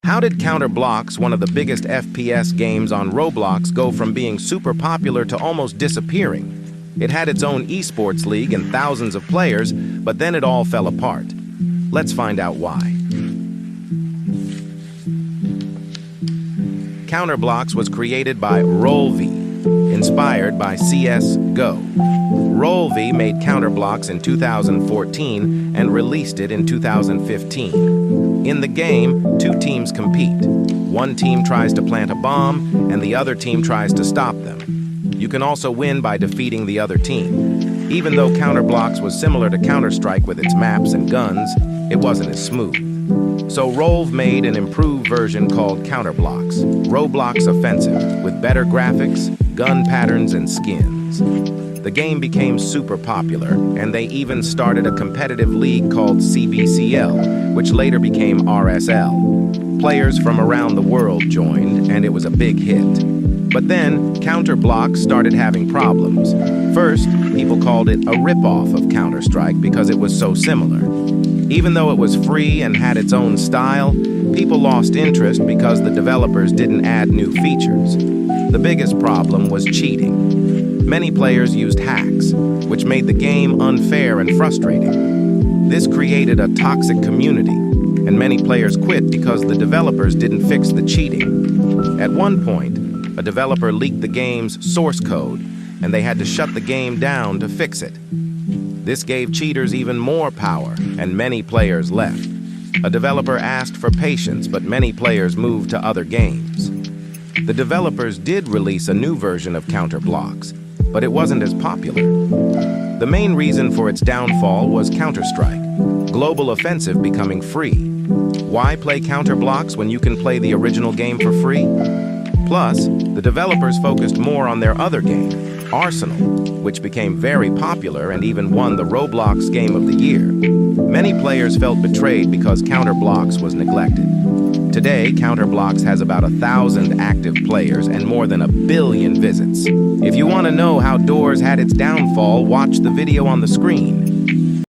How did Counter Blox, one of the biggest FPS games on Roblox, go from being super popular to almost disappearing? It had its own esports league and thousands of players, but then it all fell apart. Let's find out why. Counter Blox was created by Rolv, inspired by CS:GO. Rolv made Counter Blox in 2014 and released it in 2015. In the game, two teams compete. One team tries to plant a bomb, and the other team tries to stop them. You can also win by defeating the other team. Even though Counter Blox was similar to Counter-Strike with its maps and guns, it wasn't as smooth. So Rolv made an improved version called Counter Blox, Roblox Offensive, with better graphics, gun patterns, and skins. The game became super popular, and they even started a competitive league called CBCL, which later became RSL. Players from around the world joined, and it was a big hit. But then, Counter Blox started having problems. First, people called it a rip-off of Counter-Strike because it was so similar. Even though it was free and had its own style, people lost interest because the developers didn't add new features. The biggest problem was cheating. Many players used hacks, which made the game unfair and frustrating. This created a toxic community, and many players quit because the developers didn't fix the cheating. At one point, a developer leaked the game's source code, and they had to shut the game down to fix it. This gave cheaters even more power, and many players left. A developer asked for patience, but many players moved to other games. The developers did release a new version of Counter Blox, but it wasn't as popular. The main reason for its downfall was Counter-Strike, Global Offensive becoming free. Why play Counter Blox when you can play the original game for free? Plus, the developers focused more on their other game, Arsenal, which became very popular and even won the Roblox Game of the Year. Many players felt betrayed because Counter Blox was neglected. Today, Counter Blox has about 1,000 active players and more than 1 billion visits. If you want to know how Doors had its downfall, watch the video on the screen.